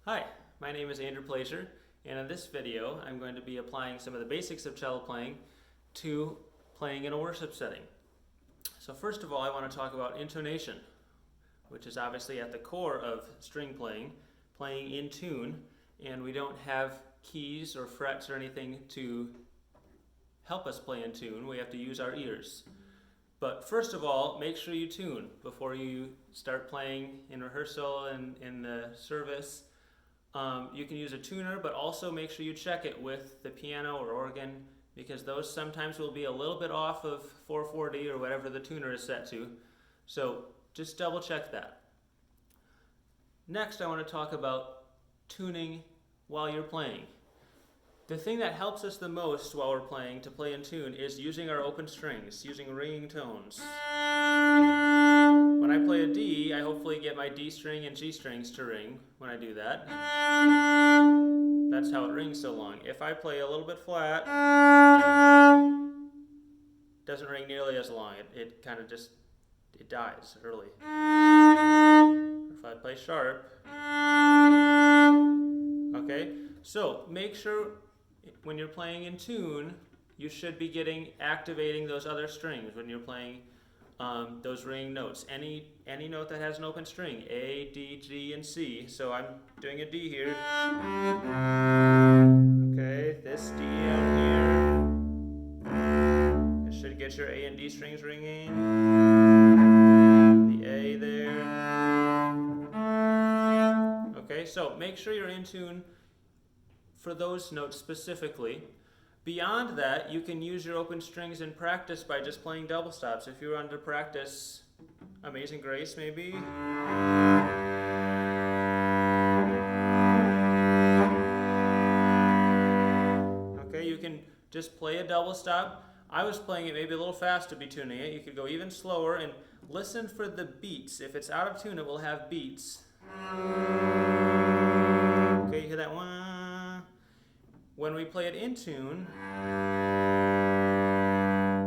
Hi, my name is Andrew Plaisher, and in this video I'm going to be applying some of the basics of cello playing to playing in a worship setting. So first of all, I want to talk about intonation, which is obviously at the core of string playing, playing in tune, and we don't have keys or frets or anything to help us play in tune. We have to use our ears. But first of all, make sure you tune before you start playing in rehearsal and in the service. You can use a tuner, but also make sure you check it with the piano or organ, because those sometimes will be a little bit off of 440 or whatever the tuner is set to. So just double check that. Next, I want to talk about tuning while you're playing. The thing that helps us the most while we're playing to play in tune is using our open strings, using ringing tones. When I play a D, I hopefully get my D string and G strings to ring when I do that. That's how it rings so long. If I play a little bit flat, it doesn't ring nearly as long. It kind of just, it dies early. If I play sharp, okay? So make sure when you're playing in tune, you should be activating those other strings when you're playing those ringing notes. Any note that has an open string, A, D, G, and C. So I'm doing a D here. Okay, this D out here. It should get your A and D strings ringing. The A there. Okay, so make sure you're in tune for those notes specifically. Beyond that, you can use your open strings in practice by just playing double stops. If you're under practice, Amazing Grace maybe. Okay, you can just play a double stop. I was playing it maybe a little fast to be tuning it. You could go even slower and listen for the beats. If it's out of tune, it will have beats. Okay, you hear that one? When we play it in tune,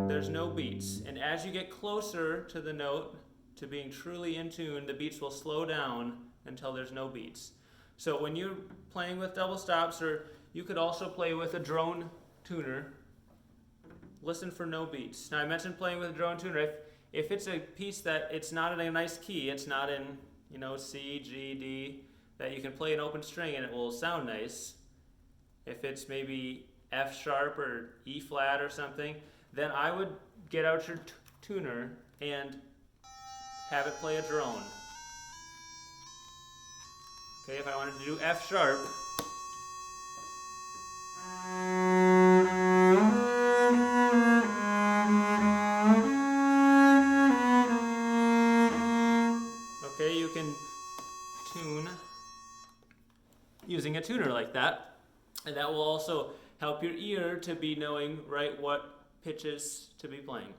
there's no beats. And as you get closer to the note, to being truly in tune, the beats will slow down until there's no beats. So when you're playing with double stops, or you could also play with a drone tuner, listen for no beats. Now I mentioned playing with a drone tuner. If it's a piece that it's not in a nice key, it's not in, C, G, D, that you can play an open string and it will sound nice. If it's maybe F sharp or E flat or something, then I would get out your tuner and have it play a drone. Okay, if I wanted to do F sharp, okay, you can tune using a tuner like that. And that will also help your ear to be knowing right what pitches to be playing.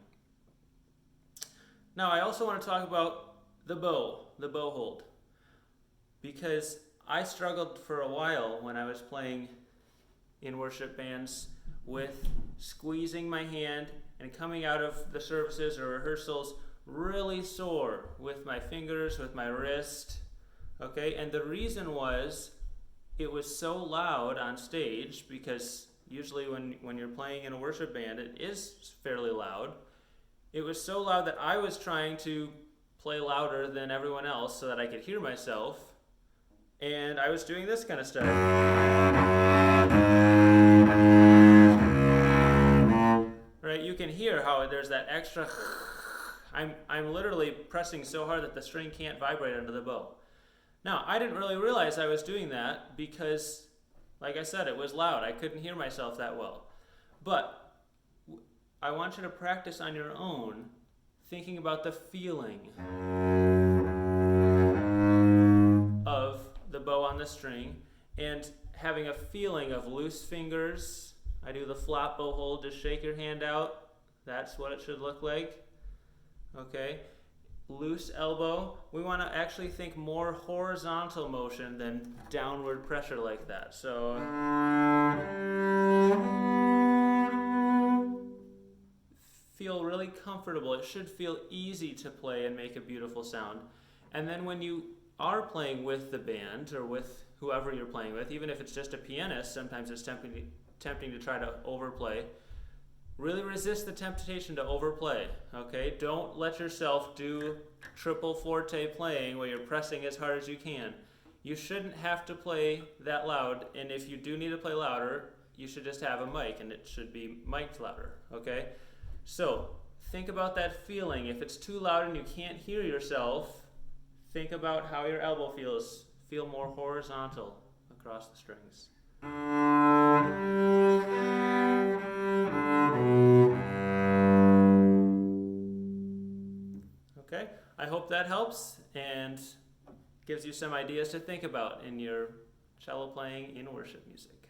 Now I also want to talk about the bow hold. Because I struggled for a while when I was playing in worship bands with squeezing my hand and coming out of the services or rehearsals really sore with my fingers, with my wrist. Okay, and the reason was, it was so loud on stage, because usually when you're playing in a worship band, it is fairly loud. It was so loud that I was trying to play louder than everyone else so that I could hear myself, and I was doing this kind of stuff. Right, you can hear how there's that extra. I'm literally pressing so hard that the string can't vibrate under the bow. Now, I didn't really realize I was doing that because, like I said, it was loud. I couldn't hear myself that well. But I want you to practice on your own, thinking about the feeling of the bow on the string and having a feeling of loose fingers. I do the flat bow hold, just shake your hand out. That's what it should look like. Okay. Loose elbow. We want to actually think more horizontal motion than downward pressure like that. So feel really comfortable. It should feel easy to play and make a beautiful sound. And then when you are playing with the band or with whoever you're playing with, even if it's just a pianist, sometimes it's tempting to try to overplay. Really resist the temptation to overplay, okay? Don't let yourself do triple forte playing where you're pressing as hard as you can. You shouldn't have to play that loud, and if you do need to play louder, you should just have a mic, and it should be mic'd louder, okay? So, think about that feeling. If it's too loud and you can't hear yourself, think about how your elbow feels. Feel more horizontal across the strings. Okay, I hope that helps and gives you some ideas to think about in your cello playing in worship music.